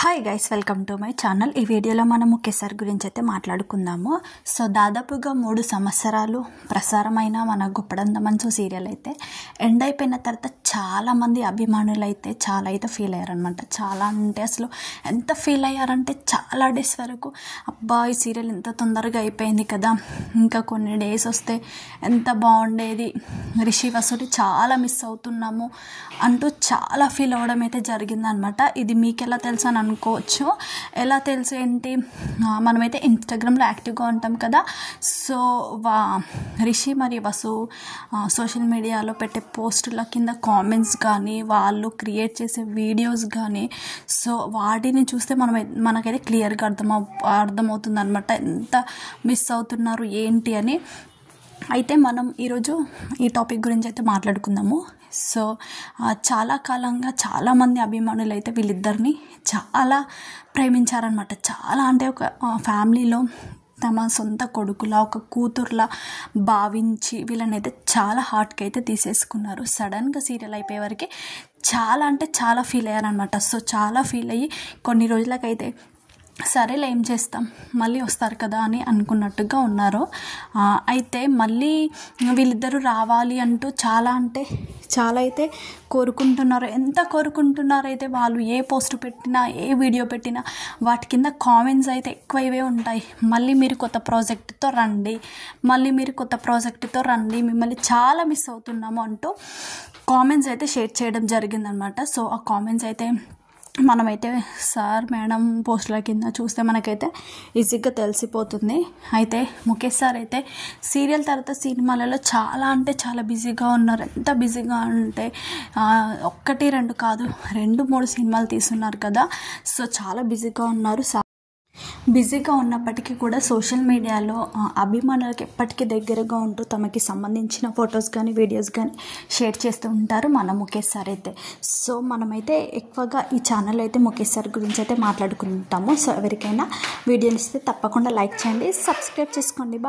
Hi guys, welcome to my channel. ఈ వీడియోలో మనం ముఖేష్ సార్ గురించి అయితే మాట్లాడుకుందాము. సో దాదాపుగా 3 సంవత్సరాలు ప్రసారమైన మన గుప్పడంత మంచు సీరియల్ అయితే ఎండ్ అయిపోయిన తర్వాత చాలామంది అభిమానులు అయితే చాలా అయితే ఫీల్ అయ్యారనమాట. చాలా అంటే అసలు ఎంత ఫీల్ అయ్యారంటే చాలా డేస్ వరకు అబ్బా ఈ సీరియల్ ఎంత తొందరగా అయిపోయింది కదా, ఇంకా కొన్ని డేస్ వస్తే ఎంత బాగుండేది, రిషి వసూరి చాలా మిస్ అవుతున్నాము అంటూ చాలా ఫీల్ అవ్వడం అయితే జరిగిందనమాట. ఇది మీకు ఎలా తెలుసు అని అనుకోవచ్చు. ఎలా తెలుసు ఏంటి, మనమైతే ఇన్స్టాగ్రామ్లో యాక్టివ్గా ఉంటాం కదా. సో రిషి మరియు వసు సోషల్ మీడియాలో పెట్టే పోస్టుల కింద కామెంట్స్ కానీ వాళ్ళు క్రియేట్ చేసే వీడియోస్ కానీ సో వాటిని చూస్తే మనకైతే క్లియర్గా అర్థమవుతుంది అనమాట ఎంత మిస్ అవుతున్నారు ఏంటి అని. అయితే మనం ఈరోజు ఈ టాపిక్ గురించి అయితే మాట్లాడుకుందాము. సో చాలా కాలంగా చాలామంది అభిమానులు అయితే వీళ్ళిద్దరిని చాలా ప్రేమించారనమాట. చాలా అంటే ఒక ఫ్యామిలీలో తమ సొంత కొడుకులా ఒక కూతుర్లా భావించి వీళ్ళని అయితే చాలా హార్ట్కి అయితే తీసేసుకున్నారు. సడన్గా సీరియల్ అయిపోయే వరకు చాలా అంటే చాలా ఫీల్ అయ్యారనమాట. సో చాలా ఫీల్ అయ్యి కొన్ని రోజులకైతే సరేలే ఏం చేస్తాం మళ్ళీ వస్తారు కదా అని అనుకున్నట్టుగా ఉన్నారు. అయితే మళ్ళీ వీళ్ళిద్దరూ రావాలి అంటూ చాలా అంటే చాలా అయితే కోరుకుంటున్నారు. ఎంత కోరుకుంటున్నారు అయితే వాళ్ళు ఏ పోస్ట్ పెట్టినా ఏ వీడియో పెట్టినా వాటి కింద కామెంట్స్ అయితే ఎక్కువైవే ఉంటాయి. మళ్ళీ మీరు కొత్త ప్రాజెక్టుతో రండి, మిమ్మల్ని చాలా మిస్ అవుతున్నాము అంటూ కామెంట్స్ అయితే షేర్ చేయడం జరిగిందనమాట. సో ఆ కామెంట్స్ అయితే మనమైతే సార్ మేడం పోస్టుల కింద చూస్తే మనకైతే ఈజీగా తెలిసిపోతుంది. అయితే ముఖేష్ సార్ అయితే సీరియల్ తర్వాత సినిమాలలో చాలా అంటే చాలా బిజీగా ఉన్నారు. ఎంత బిజీగా అంటే 1, 2 కాదు 2, 3 సినిమాలు తీస్తున్నారు కదా. సో చాలా బిజీగా ఉన్నారు. బిజీగా ఉన్నప్పటికీ కూడా సోషల్ మీడియాలో అభిమానులకు ఎప్పటికీ దగ్గరగా ఉంటూ తమకి సంబంధించిన ఫొటోస్ కానీ వీడియోస్ కానీ షేర్ చేస్తూ ఉంటారు మన ముఖేష్ సార్ అయితే. సో మనమైతే ఎక్కువగా ఈ ఛానల్ అయితే ముఖేష్ సార్ గురించి అయితే మాట్లాడుకుంటాము. సో ఎవరికైనా వీడియోని ఇస్తే తప్పకుండా లైక్ చేయండి, సబ్స్క్రైబ్ చేసుకోండి.